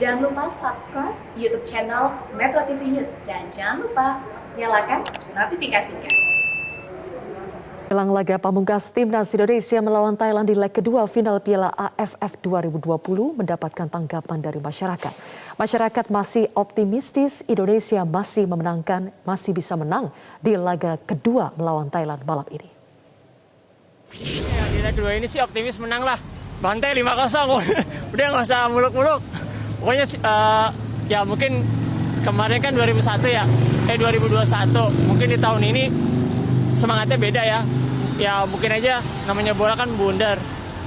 Jangan lupa subscribe YouTube channel Metro TV News dan jangan lupa nyalakan notifikasinya. Jelang laga pamungkas Timnas Indonesia melawan Thailand di leg kedua final Piala AFF 2020 mendapatkan tanggapan dari masyarakat. Masyarakat masih optimistis Indonesia masih bisa menang di laga kedua melawan Thailand malam ini. Ya, di leg kedua ini sih optimis menang lah. Bantai 5-0. Udah nggak usah muluk-muluk. Pokoknya ya mungkin kemarin kan 2021 mungkin di tahun ini semangatnya beda ya. Ya mungkin aja namanya bola kan bundar.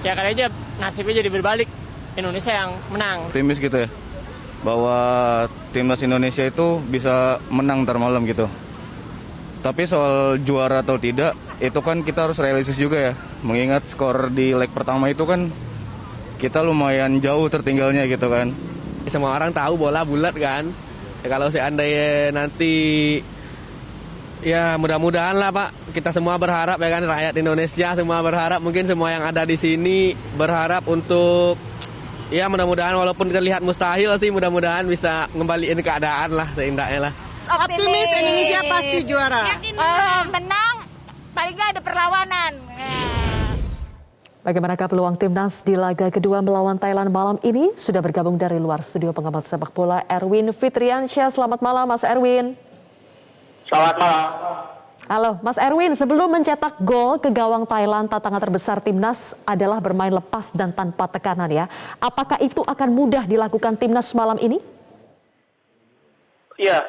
Ya kali aja nasibnya jadi berbalik. Indonesia yang menang. Optimis gitu ya. Bahwa timnas Indonesia itu bisa menang ntar malam gitu. Tapi soal juara atau tidak, itu kan kita harus realistis juga ya. Mengingat skor di leg pertama itu kan kita lumayan jauh tertinggalnya gitu kan. Semua orang tahu bola bulat kan. Ya, kalau seandainya nanti ya mudah-mudahan lah Pak. Kita semua berharap ya kan, rakyat Indonesia semua berharap, mungkin semua yang ada di sini berharap untuk ya mudah-mudahan walaupun terlihat mustahil sih, mudah-mudahan bisa ngembaliin keadaan lah seindahnya lah. Optimis Indonesia pasti juara. Menang, paling nggak ada perlawanan. Bagaimanakah peluang Timnas di laga kedua melawan Thailand malam ini? Sudah bergabung dari luar studio pengamat sepak bola Erwin Fitriansyah. Selamat malam Mas Erwin. Selamat malam. Halo Mas Erwin, sebelum mencetak gol ke gawang Thailand, tantangan terbesar Timnas adalah bermain lepas dan tanpa tekanan ya. Apakah itu akan mudah dilakukan Timnas malam ini? Iya,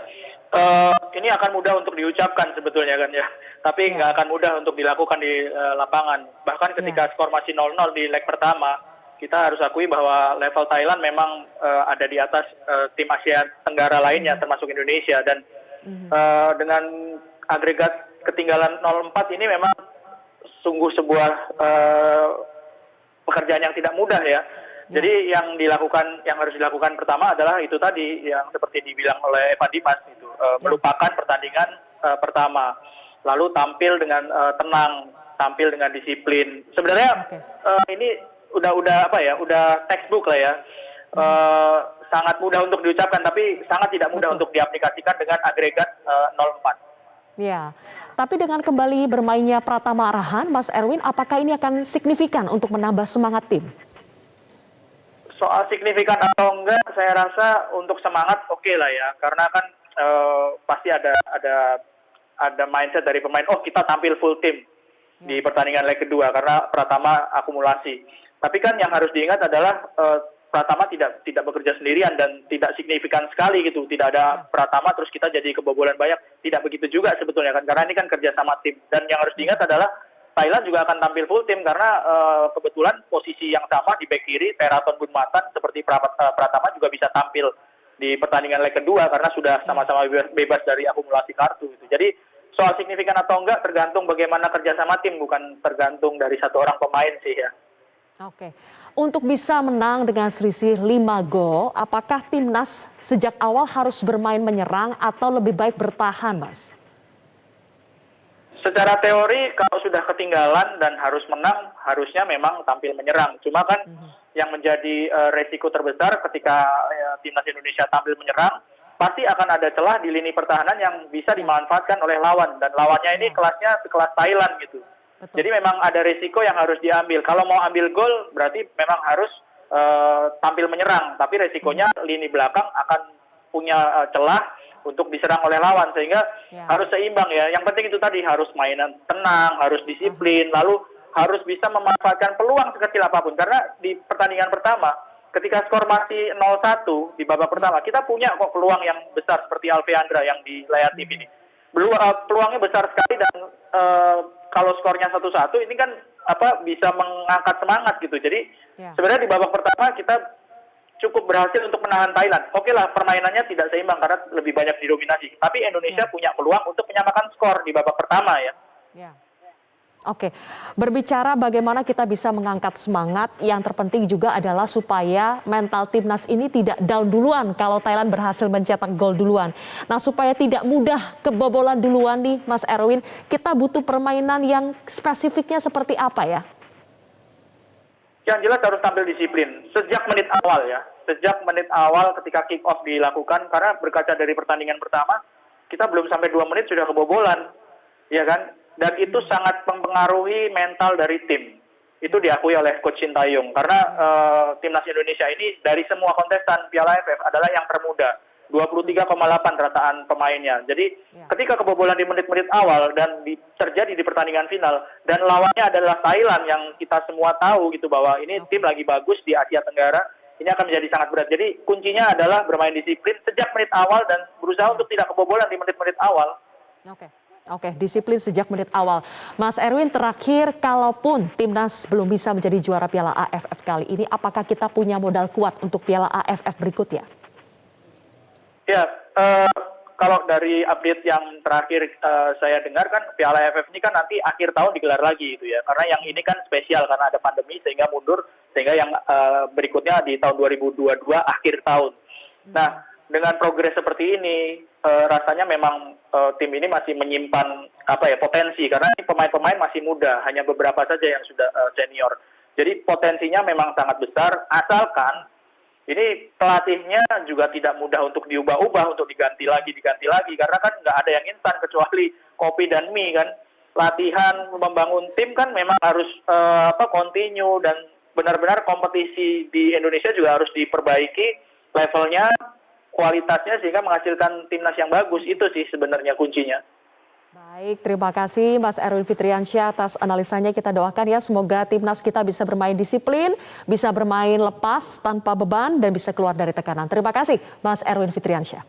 ini akan mudah untuk diucapkan sebetulnya kan ya. Tapi nggak akan mudah untuk dilakukan di lapangan. Bahkan ketika skor masih 0-0 di leg pertama, kita harus akui bahwa level Thailand memang ada di atas tim Asia Tenggara lainnya termasuk Indonesia. Dan dengan agregat ketinggalan 0-4 ini memang sungguh sebuah pekerjaan yang tidak mudah ya. Jadi yang harus dilakukan pertama adalah itu tadi yang seperti dibilang oleh Evan Dimas itu, melupakan pertandingan pertama, lalu tampil dengan tenang, tampil dengan disiplin. Sebenarnya ini udah textbook lah ya. Sangat mudah untuk diucapkan tapi sangat tidak mudah untuk diaplikasikan dengan agregat 0-4. Ya, tapi dengan kembali bermainnya Pratama Arhan, Mas Erwin, apakah ini akan signifikan untuk menambah semangat tim? Soal signifikan atau enggak, saya rasa untuk semangat oke lah ya, karena kan pasti ada mindset dari pemain. Oh, kita tampil full tim di pertandingan leg kedua karena Pratama akumulasi. Tapi kan yang harus diingat adalah Pratama tidak bekerja sendirian dan tidak signifikan sekali gitu. Tidak ada Pratama terus kita jadi kebobolan banyak. Tidak begitu juga sebetulnya kan, karena ini kan kerja sama tim. Dan yang harus diingat adalah Thailand juga akan tampil full tim karena kebetulan posisi yang sama di bek kiri, Teraton Bunmatan seperti Pratama juga bisa tampil di pertandingan leg kedua karena sudah sama-sama bebas dari akumulasi kartu. Gitu. Jadi soal signifikan atau enggak tergantung bagaimana kerjasama tim, bukan tergantung dari satu orang pemain sih ya. Oke, untuk bisa menang dengan selisih 5 gol, apakah Timnas sejak awal harus bermain menyerang atau lebih baik bertahan, Mas? Secara teori kalau sudah ketinggalan dan harus menang, harusnya memang tampil menyerang. Cuma kan yang menjadi resiko terbesar ketika Timnas Indonesia tampil menyerang, pasti akan ada celah di lini pertahanan yang bisa dimanfaatkan oleh lawan. Dan lawannya ini kelasnya sekelas Thailand gitu. Betul. Jadi memang ada resiko yang harus diambil. Kalau mau ambil gol berarti memang harus tampil menyerang. Tapi resikonya lini belakang akan punya celah untuk diserang oleh lawan, sehingga harus seimbang ya. Yang penting itu tadi, harus mainan tenang, harus disiplin, lalu harus bisa memanfaatkan peluang sekecil apapun. Karena di pertandingan pertama, ketika skor masih 0-1 di babak pertama, kita punya kok peluang yang besar seperti Alveandra yang di layar TV ini. Peluangnya besar sekali dan kalau skornya 1-1 ini kan bisa mengangkat semangat gitu. Jadi sebenarnya di babak pertama kita cukup berhasil untuk menahan Thailand. Oke lah, permainannya tidak seimbang karena lebih banyak didominasi. Tapi Indonesia punya peluang untuk menyamakan skor di babak pertama ya. Oke, berbicara bagaimana kita bisa mengangkat semangat, yang terpenting juga adalah supaya mental Timnas ini tidak down duluan kalau Thailand berhasil mencetak gol duluan. Nah, supaya tidak mudah kebobolan duluan nih Mas Erwin, kita butuh permainan yang spesifiknya seperti apa ya? Yang jelas harus tampil disiplin sejak menit awal ya. sejak menit awal ketika kick off dilakukan, karena berkaca dari pertandingan pertama, kita belum sampai 2 menit sudah kebobolan, ya kan? Dan itu sangat mempengaruhi mental dari tim. Itu diakui oleh Coach Sintayong, karena timnas Indonesia ini dari semua kontestan Piala AFF adalah yang termuda, 23,8 rataan pemainnya. Jadi ketika kebobolan di menit-menit awal dan terjadi di pertandingan final, dan lawannya adalah Thailand yang kita semua tahu gitu bahwa ini tim lagi bagus di Asia Tenggara, ini akan menjadi sangat berat. Jadi kuncinya adalah bermain disiplin sejak menit awal dan berusaha untuk tidak kebobolan di menit-menit awal. Oke, disiplin sejak menit awal. Mas Erwin, terakhir, kalaupun timnas belum bisa menjadi juara Piala AFF kali ini, apakah kita punya modal kuat untuk Piala AFF berikutnya? Ya, kalau dari update yang terakhir saya dengar kan Piala AFF ini kan nanti akhir tahun digelar lagi gitu ya. Karena yang ini kan spesial karena ada pandemi sehingga mundur, sehingga yang berikutnya di tahun 2022 akhir tahun. Nah, dengan progres seperti ini rasanya memang tim ini masih menyimpan potensi, karena ini pemain-pemain masih muda, hanya beberapa saja yang sudah senior. Jadi potensinya memang sangat besar, asalkan ini pelatihnya juga tidak mudah untuk diubah-ubah, untuk diganti lagi, karena kan nggak ada yang instan kecuali kopi dan mie kan. Latihan membangun tim kan memang harus continue, dan benar-benar kompetisi di Indonesia juga harus diperbaiki levelnya, kualitasnya, sehingga menghasilkan timnas yang bagus. Itu sih sebenarnya kuncinya. Baik, terima kasih Mas Erwin Fitriansyah atas analisanya. Kita doakan ya semoga timnas kita bisa bermain disiplin, bisa bermain lepas tanpa beban, dan bisa keluar dari tekanan. Terima kasih Mas Erwin Fitriansyah.